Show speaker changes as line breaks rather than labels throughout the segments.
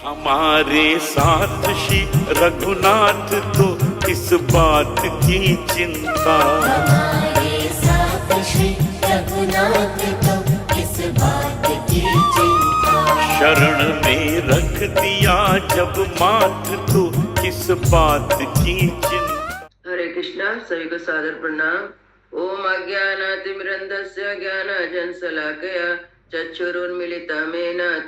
हमारे साथ श्री रघुनाथ तो किस बात की चिंता।
हमारे साथ श्री रघुनाथ तो किस बात की चिंता।
शरण में रख दिया जब माथ तो किस बात की चिंता।
हरे कृष्णा। सभी को सादर प्रणाम। ओम अज्ञानातिमिरन्धस्य ज्ञानाञ्जनशलाकया चक्षुरुन्मीलितं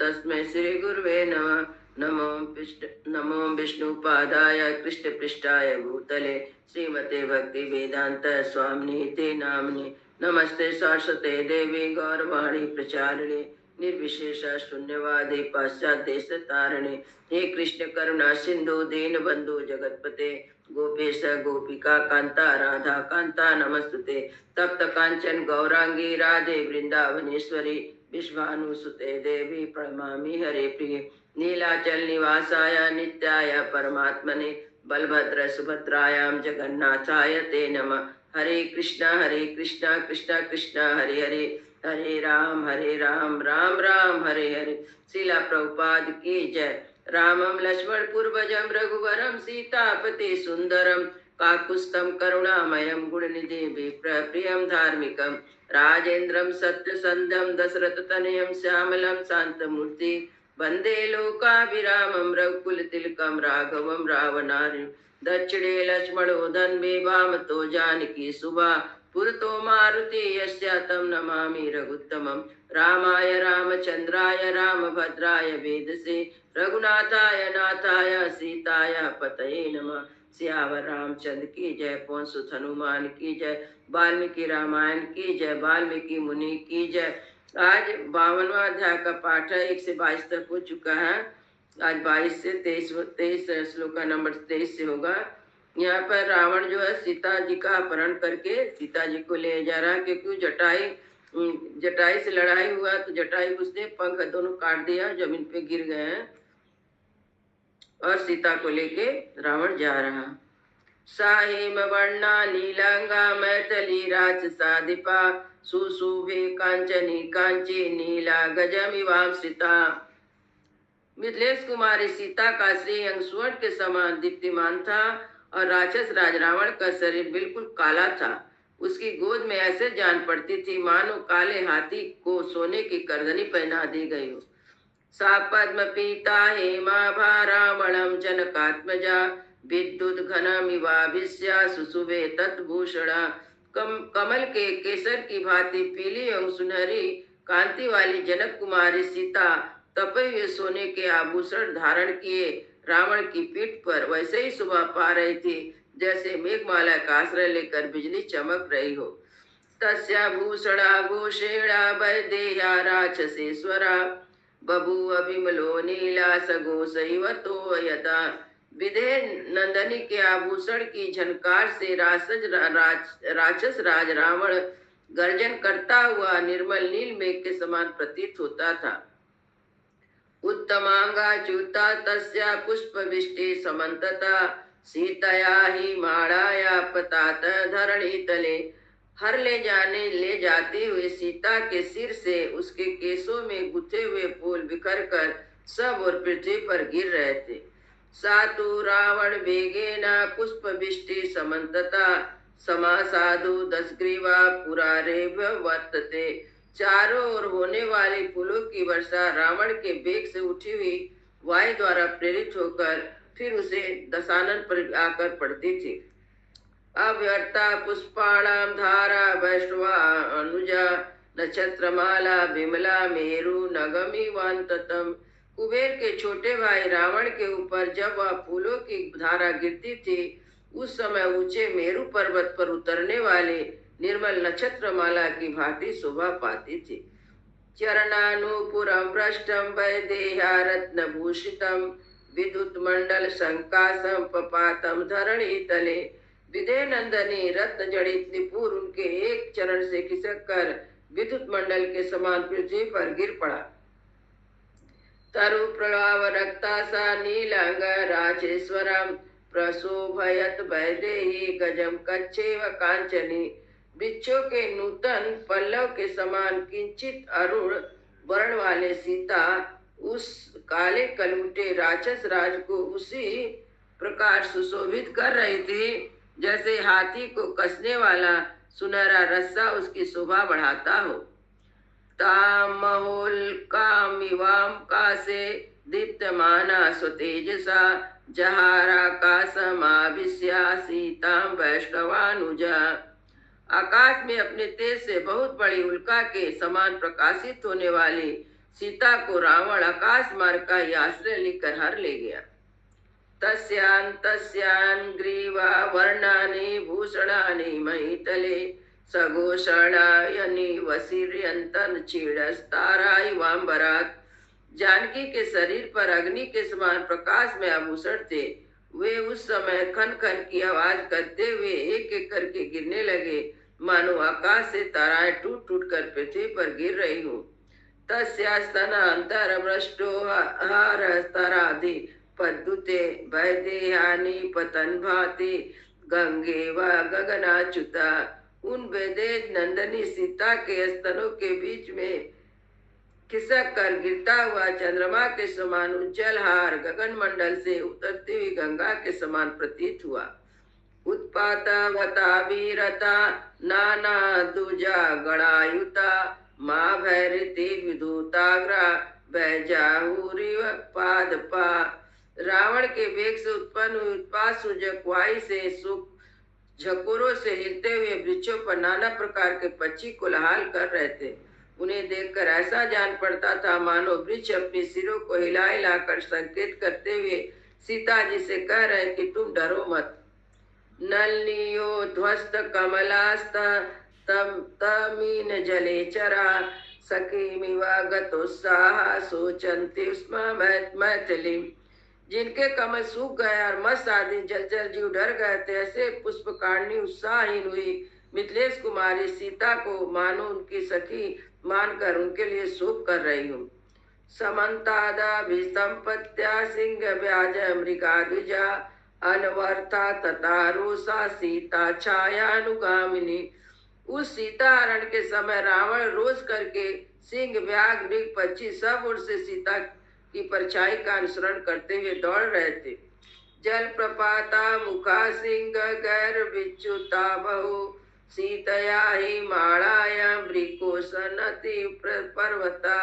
तस्मै श्री गुरुवे नमः। नमो विष्णुपादाय कृष्णपृष्ठाय भूतले श्रीमते भक्ति वेदांत स्वामिनीति नामिने। नमस्ते सरस्वते देवी गौरवाणी प्रचारिणे निर्विशेष शून्यवादी पाश्चात्य तारिणे। हे कृष्ण करुणा सिंधु दीन बंधु जगतपते गोपेश गोपिका कांता राधा कांता नमस्तुते। तप्त कांचन गौरांगी राधे वृंदावनेश्वरी विश्वानुसुते देवी प्रणमामि हरे प्रिय। नीलाचल निवासाय नित्याय परमात्मने बलभद्र सुभद्रायां जगन्नाथाय ते नमः। हरे कृष्णा कृष्णा कृष्णा हरे हरे हरे राम राम राम हरे हरे। शिला प्रभुपाद की जय। रामं लक्ष्मण पूर्वजं रघुवरं सीतापति सुंदरम काकुस्तम करुणामयं गुणनिधि विप्रियं धार्मिकं राजेन्द्रं सत्यसंधं दशरथ तनयं श्यामलं शांतमूर्ति वंदे लोकाभिरामं रघुकुल तिलकं राघवं रावणार्य दक्षिणे लक्ष्मणो धन्वे वामतो जानकी सुभा पुरतो मारुति यस्य तं नमामि रघुत्तमं। रामाय रामचंद्राय रामभद्राय वेदसे रघुनाथाय नाथाय सीताय पतये नमः। सियावर रामचंद्र की जय। पवन सुत हनुमान की जय। वाल्मीकि रामायण की जय। वाल्मीकि मुनि की जय। आज 52वां अध्याय का पाठ है। 1 से 22 तक हो चुका है। आज 22 से 23 श्लोक का नंबर 23 से होगा। यहाँ पर रावण जो है सीता जी का अपहरण करके सीता जी को ले जा रहा है, क्योंकि जटाई से लड़ाई हुआ तो जटाई उसने पंख दोनों काट दिया, जमीन पे गिर गए हैं और सीता को लेके रावण जा रहा। साहिम वर्णा नीलांगा मैथिली राजसा दीपा सुशुभे कांचनी कांची नीला गजमिवां सीता। मिथिलेश कुमारी सीता का श्रीअंग स्वर्ण के समान दीप्तिमान था और राक्षस राज रावण का शरीर बिल्कुल काला था। उसकी गोद में ऐसे जान पड़ती थी मानो काले हाथी को सोने की करदनी पहना दी गई हो। सा पद्म पीता हेमाभा रावणं जनकात्मजा विद्युत घनमिवाभिस्या सुशुभे तद्भूषणा। कमल के केसर की भांति पीली एवं सुनहरी कांति वाली जनक कुमारी सीता तपे हुए सोने के आभूषण धारण किए रावण की पीठ पर वैसे ही शोभा पा रही थी जैसे मेघमाला का आश्रय लेकर बिजली चमक रही हो। तस्या भूषणा घोषेणा वैदेह्या राक्षसेश्वरा बभूव विमलो नीला सगो सैवतो यदा। विधे नंदनी के आभूषण की झनकार से राक्षस राज रावण गर्जन करता हुआ निर्मल नील मेघ के समान प्रतीत होता था। उत्तमांगाच्युता तस्या पुष्पविष्टि समन्तता सीतया ही माड़ाया पतात धरणी तले। हर ले जाती हुई सीता के सिर से उसके केसों में गुथे हुए फूल बिखर कर सब और पृथ्वी पर गिर रहे थे। सातु रावण वेगेना पुष्पविष्टि समन्तता समासाधु दशग्रीवा पुरारेव वर्तते। चारों ओर होने वाली फूलों की वर्षा रावण के वेग से उठी हुई वायु द्वारा प्रेरित होकर फिर उसे दशानन पर आकर पड़ती थी। अव्यर्था पुष्पाणां धारा वैष्णवा अनुजा नक्षत्रमाला विमला मेरु नगमिवान्ततम। कुबेर के छोटे भाई रावण के ऊपर जब वह फूलों की धारा गिरती थी उस समय ऊंचे मेरु पर्वत पर उतरने वाले निर्मल नक्षत्रमाला की भांति शोभा पाती थी। चरणानुपुरं भ्रष्टं वैदेह्या रत्नभूषितं विद्युत मंडल संकासम पपातम धरणी तले। विदे नंदनी रत्न जड़ित निपुर उनके एक चरण से खिसक कर विद्युत मंडल के समान पृथ्वी पर गिर पड़ा। तरु प्रलाव रक्ता सा नीलांग राजेश्वरम प्रशोभयत वैदेही गजम कच्छेव कांचनी। वृक्षों के नूतन पल्लव के समान किंचित अरुण वर्ण वाले सीता उस काले कलूटे राक्षस राज को उसी प्रकार सुशोभित कर रही थी जैसे हाथी को कसने वाला सुनहरा रस्सा उसकी शोभा बढ़ाता हो। तामहोल्कामिवां कासे दीप्तमाना स्वतेजसा जहाराकाशमाभिस्या सीतां वैष्णवानुजा। आकाश में अपने तेज से बहुत बड़ी उल्का के समान प्रकाशित होने वाली सीता को रावण आकाश मार्ग का ही आश्रय लेकर हर ले गया। तस्यान् ग्रीवा वर्णानि भूषणानि महितले सघोषणायनि वसीर्यन्तन चीड़स्तारा इवाम्बरात्। जानकी के शरीर पर अग्नि के समान प्रकाश में आभूषण थे। वे उस समय खन खन की आवाज करते हुए एक एक करके गिरने लगे, मानो आकाश से ताराएं टूट टूट कर पृथ्वी पर गिर रही हूँ। तस्यास्तनान्तरभ्रष्टो हारस्तराधि पद्दुते वैदेहानि पतन भाति गंगे व गगनाच्युता। उन वैदेह नंदनी सीता के स्तनों के बीच में खिसक कर गिरता हुआ चंद्रमा के समान उज्जवल हार गगन मंडल से उतरती हुई गंगा के समान प्रतीत हुआ। उत्पातवता वीरता नाना दुजा गणायुता माँ भैरती विधुताग्रा बैजाहुरी पादपा। रावण के वेग से उत्पन्न हुई उत्पात सूजक वायु से सुख झकोरों से हिलते हुए वृक्षों पर नाना प्रकार के पक्षी कोलाहल कर रहे थे। उन्हें देखकर ऐसा जान पड़ता था मानो वृक्ष अपने सिरों को हिला हिलाकर संकेत करते हुए सीता जी से कह रहे कि तुम डरो मत। नलियो ध्वस्त कमलास्त तमीन जले चरा सखीमिवा गतोत्साह सोचन्ति स्म मैथिली। जिनके कमल सूख गए और मस्त आदि जलचर जीव डर गए थे, ऐसे पुष्पकारिणी उत्साहहीन हुई मिथिलेश कुमारी सीता को मानो उनकी सखी मानकर उनके लिए शोक कर रही हूँ। समन्तादाभिसंपत्त्या सिंह व्याज मृगा द्विजा अनवर्था ततारुषा सीता छायानुगामिनी। उस सीता हरण के समय रावण रोज करके सिंह व्याघ्र मृग पक्षी सब ओर से सीता की परछाई का अनुसरण करते हुए दौड़ रहे थे। जल प्रपाता मुखा सिंह गैर विच्युता बहु सीतया ही माणाया वृकोशनति पर्वता।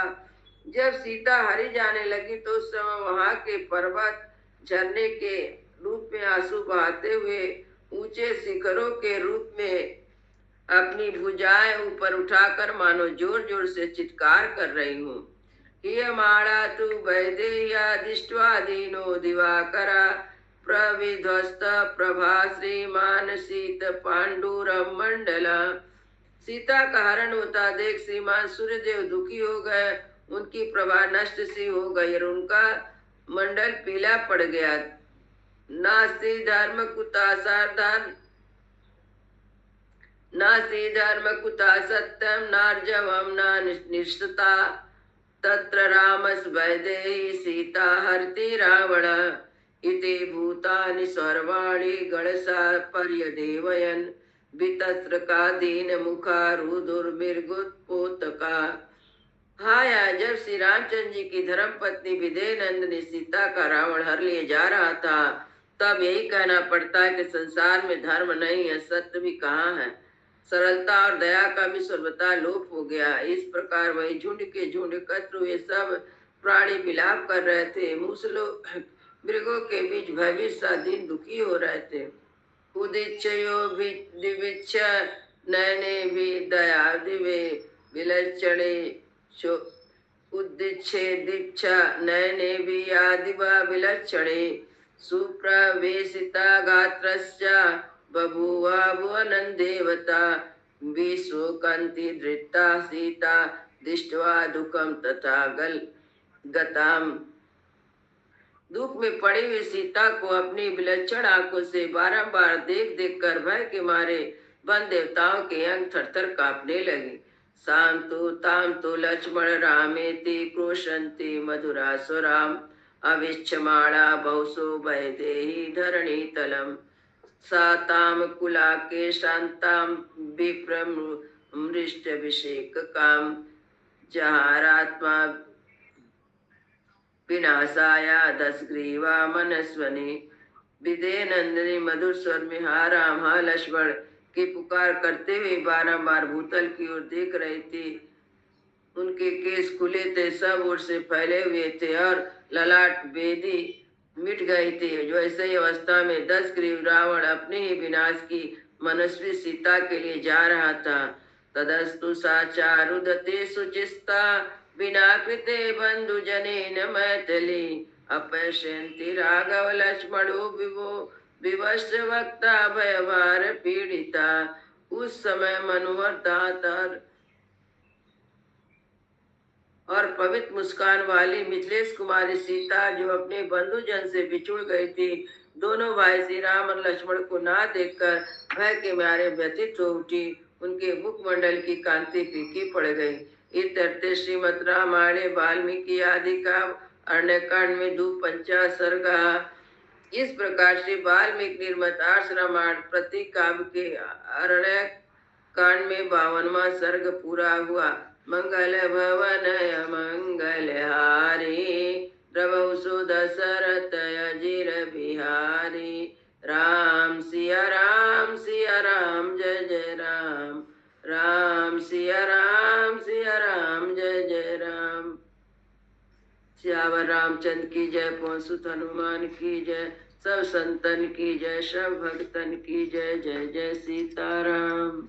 जब सीता हरी जाने लगी तो उस समय वहां के पर्वत झरने के रूप में आंसू बहाते हुए ऊंचे शिखरों के रूप में अपनी भुजाएं ऊपर उठाकर मानो जोर जोर से चित्कार कर रही हूँ। हिय माणा तु वैदेह्या दृष्ट्वा दीनो दिवाकरा प्रविध्वस्त प्रभा श्रीमान सीत पांडुरम मंडला। सीता का हरण होता देख श्रीमान सूर्यदेव दुखी हो गए, उनकी प्रभा नष्ट सी हो गई और उनका मंडल पीला पड़ गया। नास्ति धर्म कुता सार्धन नास्ति धर्म कुता सत्यम नार्जवम न निष्ठता तत्र रामस वैदेही सीता हरति रावण इति भूतानि सर्वाणि गणसा पर्यदेवयन् वितत्र का दीन मुखा रुदुर्मिर्गुत्पोतका। हाया जब श्री रामचंद्र जी की धर्म पत्नी विदेह नंदिनी सीता का रावण हर लिए जा रहा था, तब यही कहना पड़ता है कि संसार में धर्म नहीं है, सत्य भी कहाँ है, सरलता और दया का भी सर्वथा लोप हो गया। इस प्रकार वही झुंड के झुंड एकत्र हुए सब प्राणी विलाप कर रहे थे। मूसलो मृगों के बीच भयभीत सा दिन दुखी हो रहे थे। उदिच्छयो दिविच्छ नयने भी दया दिवे विलक्षणे उद्दिच्छे दीक्षा नयने भी आदिवा विलक्षणे सुप्रवेशिता गात्रश्च बभूवा भुवनं देवता विशोकन्ति धृता सीता दृष्ट्वा दुःखं तथा गताम। दुख में पड़ी हुई सीता को अपनी विलक्षण आंखों से बारंबार देख देख कर भय के मारे वन देवताओं के अंग थरथर कांपने लगे। साम तो लक्ष्मण रामेति क्रोशन्ति मधुरा स्वराम अविच्छमाणा बहुसो वैदेही धरणी तलम साताम कुला के शांताम विप्रमृष्ट अभिषेक काम जहारात्मा विनाशाया दशग्रीवा मनस्वनी। विदे नंदिनी मधुर स्वर में हा राम हा लक्ष्मण की पुकार करते हुए बारंबार भूतल की ओर देख रही थी। उनके केस खुले थे, सब ओर से फैले हुए थे और ललाट बेदी मिट गई थी। जो ऐसे ही अवस्था में दशग्रीव रावण अपने ही विनाश की मनस्वी सीता के लिए जा रहा था। तदस्तु सा चारुदते सुचिस्ता बिना कृते बंधु जने न मैथिली अपश्यन्ति राघव लक्ष्मणो विभो विवश वक्ता भयभार पीड़िता। उस समय मनोहर दातर और पवित्र मुस्कान वाली मिथिलेश कुमारी सीता जो अपने बंधुजन से बिछुड़ गई थी, दोनों भाई श्री राम और लक्ष्मण को ना देखकर भय के मारे व्यथित हो उठी। उनके मुखमंडल की कांति फीकी पड़ गई। इतरते श्रीमद् रामायणे वाल्मीकि आदि का अरण्यकांड में दूपंचा सर्गा। इस प्रकार से वाल्मीकि निर्मित आर्ष रामायण प्रतीक काव्य के अरण्य कांड में 52वां सर्ग पूरा हुआ। मंगल भवन मंगल हारी प्रभु सुध सरत अजिर बिहारी। राम सिया राम जय जय राम। राम सिया राम जय जय राम। सियावर रामचंद्र की जय, पवन सुत हनुमान की जय, सब संतन की जय, सब भक्तन की जय। जय जय सीताराम।